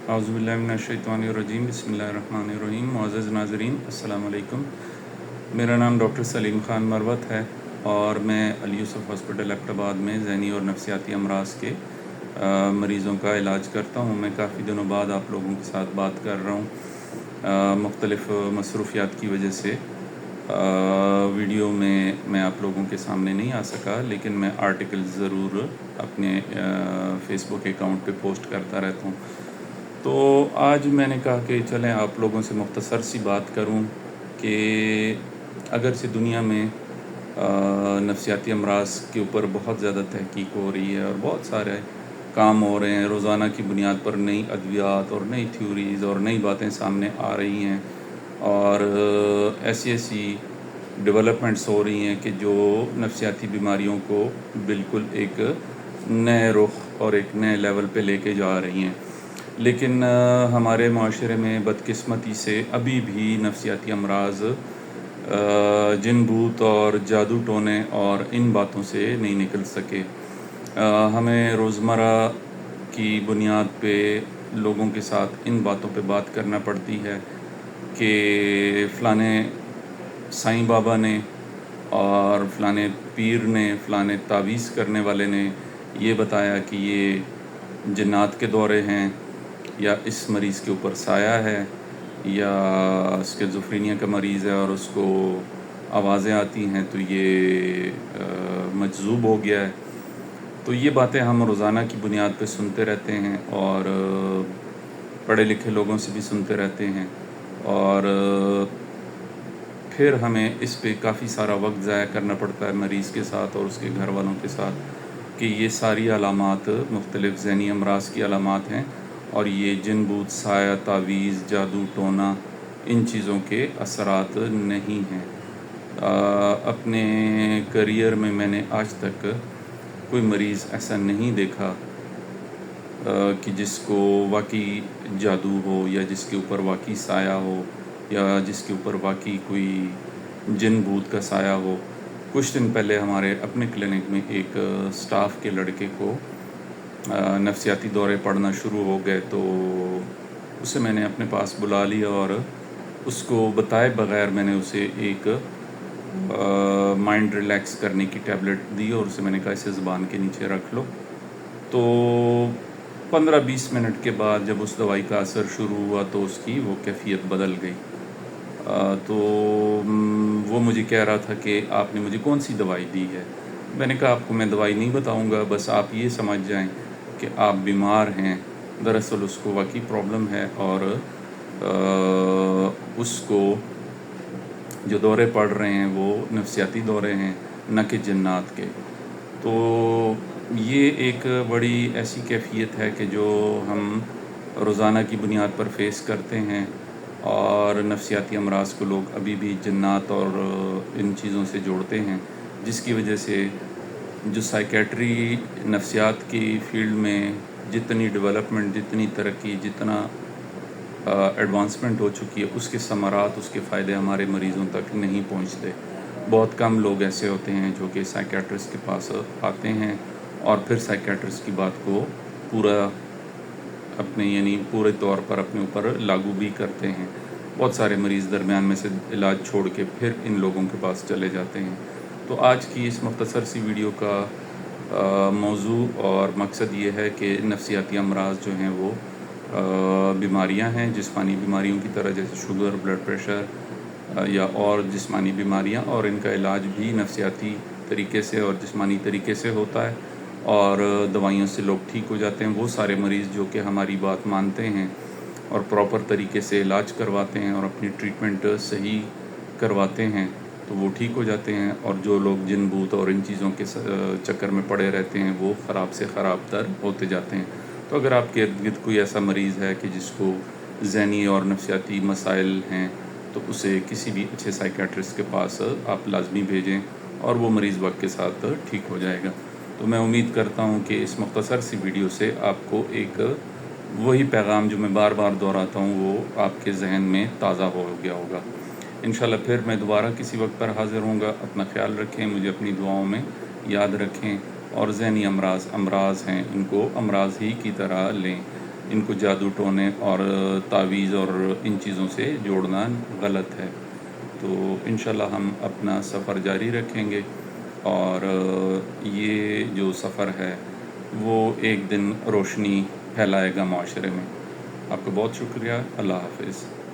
औज़ुबिल्लाहिमिनश्शैतानिर्रजीम बिस्मिल्लाहिर्रहमानिर्रहीम। मुअज़्ज़ज़ नाज़रीन, अस्सलाम वालेकुम। मेरा नाम डॉक्टर सलीम ख़ान मरवत है और मैं अली यूसुफ़ हॉस्पिटल एबटाबाद में ज़हनी और नफ्सियाती अमराज़ के मरीज़ों का इलाज करता हूँ। मैं काफ़ी दिनों बाद आप लोगों के साथ बात कर रहा हूँ। मुख्तलिफ़ मसरूफ़ियात की वजह से वीडियो में मैं आप लोगों के सामने नहीं आ सका, लेकिन मैं आर्टिकल ज़रूर अपने फ़ेसबुक अकाउंट पे पोस्ट करता रहता हूँ। तो आज मैंने कहा कि चलें आप लोगों से मुख्तसर सी बात करूं कि अगर से दुनिया में नफ्सियाती अमराज़ के ऊपर बहुत ज़्यादा तहकीक हो रही है और बहुत सारे काम हो रहे हैं, रोज़ाना की बुनियाद पर नई अद्वियात और नई थ्योरीज़ और नई बातें सामने आ रही हैं और ऐसी ऐसी डेवलपमेंट्स हो रही हैं कि जो नफ्सियाती बीमारियों को बिल्कुल एक नए रुख और एक नए लेवल पे लेके जा रही हैं। लेकिन हमारे माशरे में बदकिस्मती से अभी भी नफ्सियाती अमराज़ जिन भूत और जादू टोने और इन बातों से नहीं निकल सके। हमें रोज़मर्रा की बुनियाद पे लोगों के साथ इन बातों पे बात करना पड़ती है कि फ़लाने साईं बाबा ने और फ़लाने पीर ने, फ़लाने तावीज़ करने वाले ने ये बताया कि ये जिन्नात के दौरे हैं, या इस मरीज़ के ऊपर साया है, या स्किज़ोफ्रेनिया का मरीज़ है और उसको आवाज़ें आती हैं तो ये मजज़ूब हो गया है। तो ये बातें हम रोज़ाना की बुनियाद पे सुनते रहते हैं और पढ़े लिखे लोगों से भी सुनते रहते हैं और फिर हमें इस पे काफ़ी सारा वक्त ज़ाया करना पड़ता है मरीज़ के साथ और उसके घर वालों के साथ कि ये सारी अलामात मुख्तलिफ़ ज़हनी अमराज़ की अलामात हैं और ये जिन भूत, साया, तावीज़, जादू टोना, इन चीज़ों के असरात नहीं हैं। अपने करियर में मैंने आज तक कोई मरीज़ ऐसा नहीं देखा कि जिसको वाकई जादू हो या जिसके ऊपर वाकई साया हो या जिसके ऊपर वाकई कोई जिन भूत का साया हो। कुछ दिन पहले हमारे अपने क्लिनिक में एक स्टाफ के लड़के को नफ्सियाती दौरे पड़ना शुरू हो गए, तो उसे मैंने अपने पास बुला लिया और उसको बताए बग़ैर मैंने उसे एक माइंड रिलैक्स करने की टैबलेट दी और उसे मैंने कहा इसे ज़ुबान के नीचे रख लो। तो 15-20 मिनट के बाद जब उस दवाई का असर शुरू हुआ तो उसकी वो कैफियत बदल गई। तो वो मुझे कह रहा था कि आपने मुझे कौन सी दवाई दी है। मैंने कहा आपको मैं दवाई नहीं बताऊंगा, बस आप ये समझ जाएं कि आप बीमार हैं। दरअसल उसको वाकई प्रॉब्लम है और उसको जो दौरे पड़ रहे हैं वो नफ्सियाती दौरे हैं, न कि जन्नात के। तो ये एक बड़ी ऐसी कैफियत है कि जो हम रोज़ाना की बुनियाद पर फेस करते हैं और नफ्सियाती अमराज़ को लोग अभी भी जन्नात और इन चीज़ों से जोड़ते हैं, जिसकी वजह से जो साइकेट्री नफ्सियात की फ़ील्ड में जितनी डेवलपमेंट, जितनी तरक्की, जितना एडवांसमेंट हो चुकी है, उसके समरात, उसके फ़ायदे हमारे मरीज़ों तक नहीं पहुंचते। बहुत कम लोग ऐसे होते हैं जो कि साइकेट्रिस्ट के पास आते हैं और फिर साइकेट्रिस्ट की बात को पूरा अपने यानी पूरे तौर पर अपने ऊपर लागू भी करते हैं। बहुत सारे मरीज़ दरमियान में से इलाज छोड़ के फिर इन लोगों के पास चले जाते हैं। तो आज की इस मुख्तसर सी वीडियो का मौजू और मकसद ये है कि नफ्सियाती अमराज़ जो हैं वो बीमारियां हैं, जिस्मानी बीमारियों की तरह, जैसे शुगर, ब्लड प्रेशर या और जिस्मानी बीमारियां, और इनका इलाज भी नफ्सियाती तरीके से और जिस्मानी तरीके से होता है और दवाइयों से लोग ठीक हो जाते हैं। वो सारे मरीज़ जो कि हमारी बात मानते हैं और प्रॉपर तरीके से इलाज करवाते हैं और अपनी ट्रीटमेंट सही करवाते हैं तो वो ठीक हो जाते हैं, और जो लोग जिन भूत और इन चीज़ों के चक्कर में पड़े रहते हैं वो ख़राब से ख़राब तर होते जाते हैं। तो अगर आपके इर्द गिर्द कोई ऐसा मरीज़ है कि जिसको ज़हनी और नफ्सियाती मसाइल हैं तो उसे किसी भी अच्छे साइकेट्रिस्ट के पास आप लाजमी भेजें और वो मरीज़ वक्त के साथ ठीक हो जाएगा। तो मैं उम्मीद करता हूँ कि इस मुख्तसर सी वीडियो से आपको एक वही पैगाम जो मैं बार बार दोहराता हूँ वो आपके जहन में ताज़ा हो गया होगा। इंशाल्लाह फिर मैं दोबारा किसी वक्त पर हाज़िर होऊंगा। अपना ख्याल रखें, मुझे अपनी दुआओं में याद रखें और ज़हनी अमराज़ हैं, इनको अमराज़ ही की तरह लें। ان کو جادو ٹونے اور تعویذ اور ان چیزوں سے جوڑنا غلط ہے۔ تو انشاءاللہ ہم اپنا سفر جاری رکھیں گے، اور یہ جو سفر ہے وہ ایک دن روشنی پھیلائے گا معاشرے میں۔ آپ کو بہت شکریہ، اللہ حافظ۔